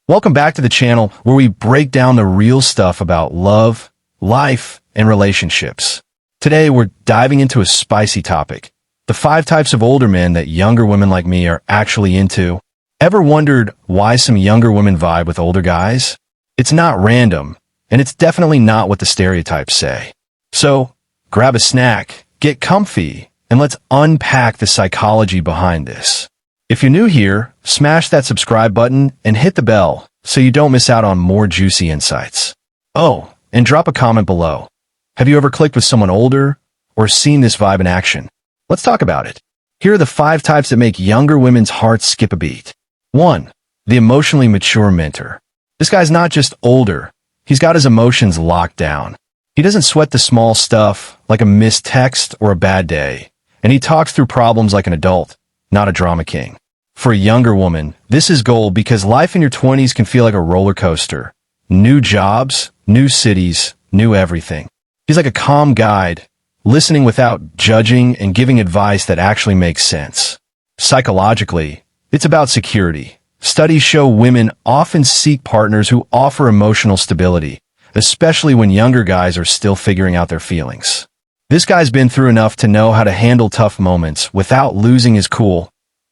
Welcome back to the channel where we break down the real stuff about love, life, and relationships. Today, we're diving into a spicy topic. The 5 types of older men that younger women like me are actually into. Ever wondered why some younger women vibe with older guys? It's not random, and it's definitely not what the stereotypes say. So, grab a snack, get comfy, and let's unpack the psychology behind this. If you're new here, smash that subscribe button and hit the bell so you don't miss out on more juicy insights. Oh, and drop a comment below. Have you ever clicked with someone older or seen this vibe in action? Let's talk about it. Here are the 5 types that make younger women's hearts skip a beat. 1. The emotionally mature mentor. This guy's not just older, he's got his emotions locked down. He doesn't sweat the small stuff like a missed text or a bad day, and he talks through problems like an adult, not a drama king. For a younger woman, this is gold because life in your 20s can feel like a roller coaster. New jobs, new cities, new everything. He's like a calm guide, listening without judging and giving advice that actually makes sense. Psychologically, it's about security. Studies show women often seek partners who offer emotional stability, especially when younger guys are still figuring out their feelings. This guy's been through enough to know how to handle tough moments without losing his cool,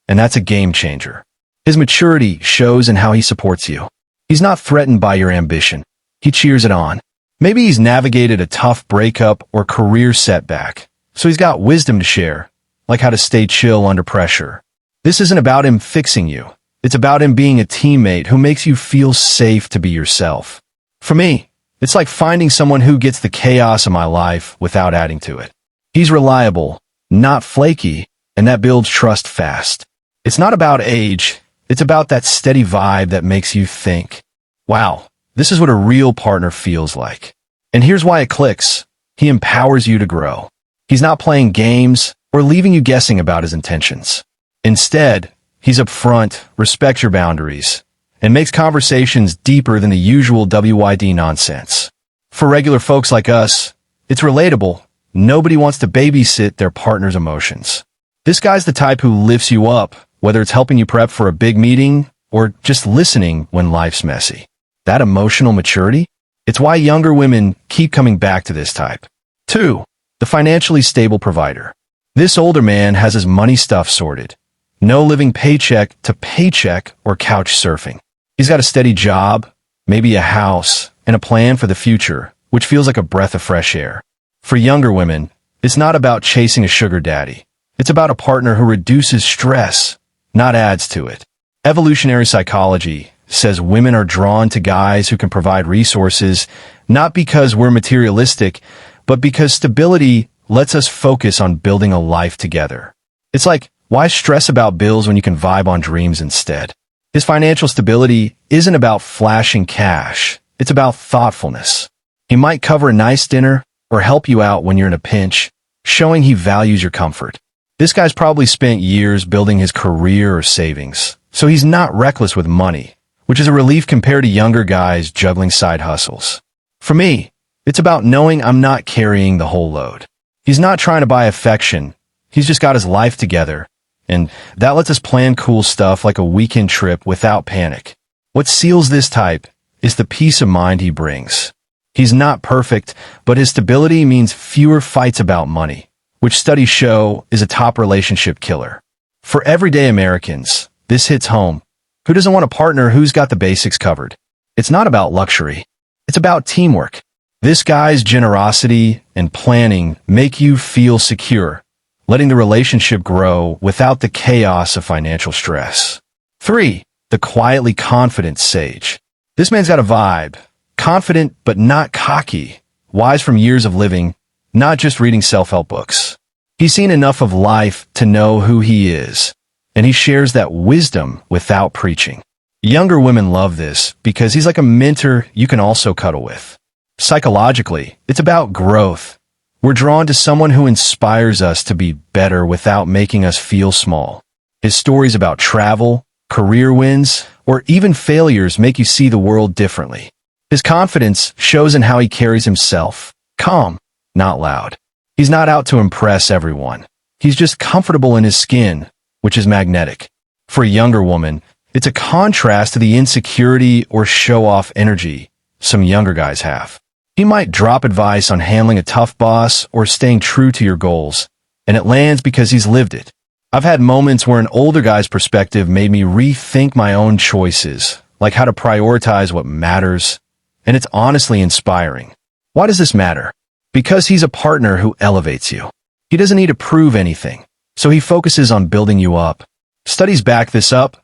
and that's a game changer. His maturity shows in how he supports you. He's not threatened by your ambition. He cheers it on. Maybe he's navigated a tough breakup or career setback, so he's got wisdom to share, like how to stay chill under pressure. This isn't about him fixing you. It's about him being a teammate who makes you feel safe to be yourself. For me, it's like finding someone who gets the chaos of my life without adding to it. He's reliable, not flaky, and that builds trust fast. It's not about age, it's about that steady vibe that makes you think, wow, this is what a real partner feels like. And here's why it clicks. He empowers you to grow. He's not playing games or leaving you guessing about his intentions. Instead, he's upfront, respects your boundaries, and makes conversations deeper than the usual WYD nonsense. For regular folks like us, it's relatable. Nobody wants to babysit their partner's emotions. This guy's the type who lifts you up, whether it's helping you prep for a big meeting or just listening when life's messy. That emotional maturity? It's why younger women keep coming back to this type. 2. The financially stable provider. This older man has his money stuff sorted. No living paycheck to paycheck or couch surfing. He's got a steady job, maybe a house, and a plan for the future, which feels like a breath of fresh air. For younger women, it's not about chasing a sugar daddy. It's about a partner who reduces stress, not adds to it. Evolutionary psychology says women are drawn to guys who can provide resources, not because we're materialistic, but because stability lets us focus on building a life together. It's like, why stress about bills when you can vibe on dreams instead? His financial stability isn't about flashing cash. It's about thoughtfulness. He might cover a nice dinner or help you out when you're in a pinch, showing he values your comfort. This guy's probably spent years building his career or savings, so he's not reckless with money, which is a relief compared to younger guys juggling side hustles. For me, it's about knowing I'm not carrying the whole load. He's not trying to buy affection. He's just got his life together, and that lets us plan cool stuff like a weekend trip without panic. What seals this type is the peace of mind he brings. He's not perfect, but his stability means fewer fights about money, which studies show is a top relationship killer. For everyday Americans, this hits home. Who doesn't want a partner who's got the basics covered? It's not about luxury. It's about teamwork. This guy's generosity and planning make you feel secure, letting the relationship grow without the chaos of financial stress. 3. The quietly confident sage. This man's got a vibe. Confident but not cocky. Wise from years of living, not just reading self-help books. He's seen enough of life to know who he is, and he shares that wisdom without preaching. Younger women love this because he's like a mentor you can also cuddle with. Psychologically, it's about growth. We're drawn to someone who inspires us to be better without making us feel small. His stories about travel, career wins, or even failures make you see the world differently. His confidence shows in how he carries himself. Calm, not loud. He's not out to impress everyone. He's just comfortable in his skin, which is magnetic. For a younger woman, It's a contrast to the insecurity or show-off energy some younger guys have. He might drop advice on handling a tough boss or staying true to your goals, and it lands because he's lived it. I've had moments where an older guy's perspective made me rethink my own choices, like how to prioritize what matters, and it's honestly inspiring. Why does this matter? Because he's a partner who elevates you. He doesn't need to prove anything, so he focuses on building you up. Studies back this up.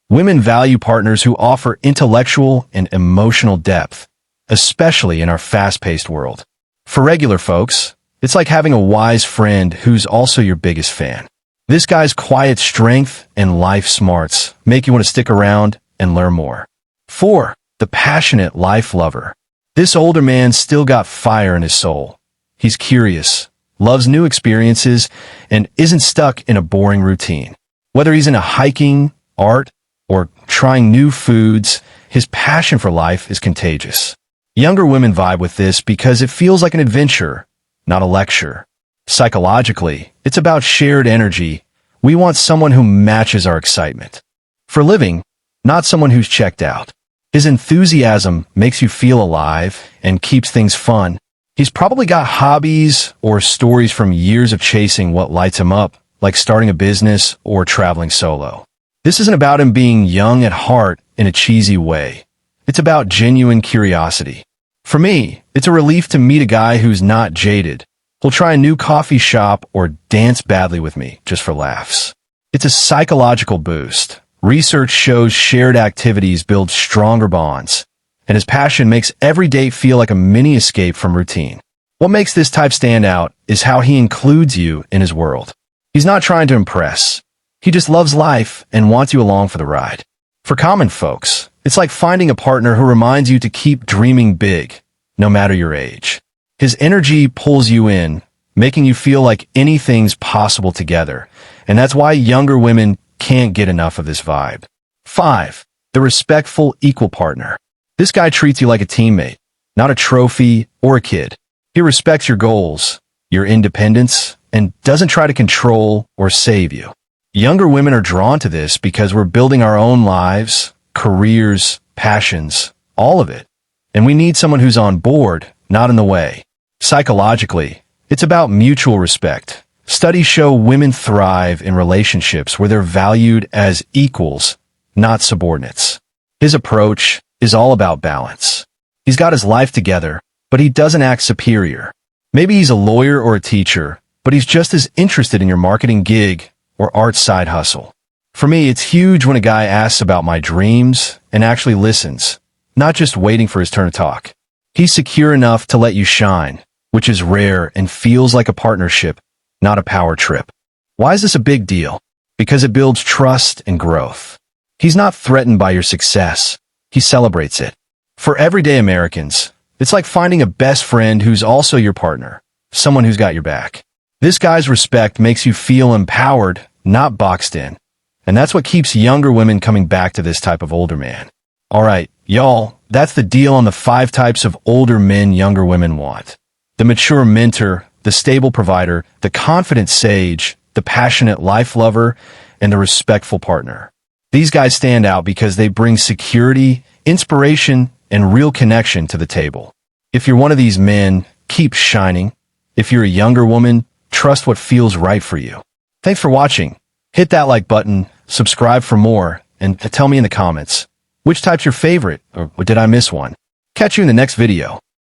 Women value partners who offer intellectual and emotional depth, especially in our fast-paced world. For regular folks, it's like having a wise friend who's also your biggest fan. This guy's quiet strength and life smarts make you want to stick around and learn more. 4. The passionate life lover. This older man still got fire in his soul. He's curious, loves new experiences, and isn't stuck in a boring routine. Whether he's into hiking, art, or trying new foods, his passion for life is contagious. Younger women vibe with this because it feels like an adventure, not a lecture. Psychologically, it's about shared energy. We want someone who matches our excitement. For living, not someone who's checked out. His enthusiasm makes you feel alive and keeps things fun. He's probably got hobbies or stories from years of chasing what lights him up, like starting a business or traveling solo. This isn't about him being young at heart in a cheesy way. It's about genuine curiosity. For me, it's a relief to meet a guy who's not jaded. He'll try a new coffee shop or dance badly with me just for laughs. It's a psychological boost. Research shows shared activities build stronger bonds, and his passion makes every date feel like a mini escape from routine. What makes this type stand out is how he includes you in his world. He's not trying to impress. He just loves life and wants you along for the ride. For common folks, it's like finding a partner who reminds you to keep dreaming big, no matter your age. His energy pulls you in, making you feel like anything's possible together, and that's why younger women can't get enough of this vibe. 5. The respectful equal partner. This guy treats you like a teammate, not a trophy or a kid. He respects your goals, your independence, and doesn't try to control or save you. Younger women are drawn to this because we're building our own lives, careers, passions, all of it. And we need someone who's on board, not in the way. Psychologically, it's about mutual respect. Studies show women thrive in relationships where they're valued as equals, not subordinates. His approach is all about balance. He's got his life together, but he doesn't act superior. Maybe he's a lawyer or a teacher, but he's just as interested in your marketing gig or art side hustle. For me, it's huge when a guy asks about my dreams and actually listens, not just waiting for his turn to talk. He's secure enough to let you shine, which is rare and feels like a partnership, not a power trip. Why is this a big deal? Because it builds trust and growth. He's not threatened by your success. He celebrates it. For everyday Americans, it's like finding a best friend who's also your partner, someone who's got your back. This guy's respect makes you feel empowered, not boxed in. And that's what keeps younger women coming back to this type of older man. All right, y'all, that's the deal on the 5 types of older men younger women want. The mature mentor, the stable provider, the confident sage, the passionate life lover, and the respectful partner. These guys stand out because they bring security, inspiration, and real connection to the table. If you're one of these men, keep shining. If you're a younger woman, trust what feels right for you. Thanks for watching. Hit that like button, subscribe for more, and tell me in the comments, which type's your favorite, or did I miss one? Catch you in the next video.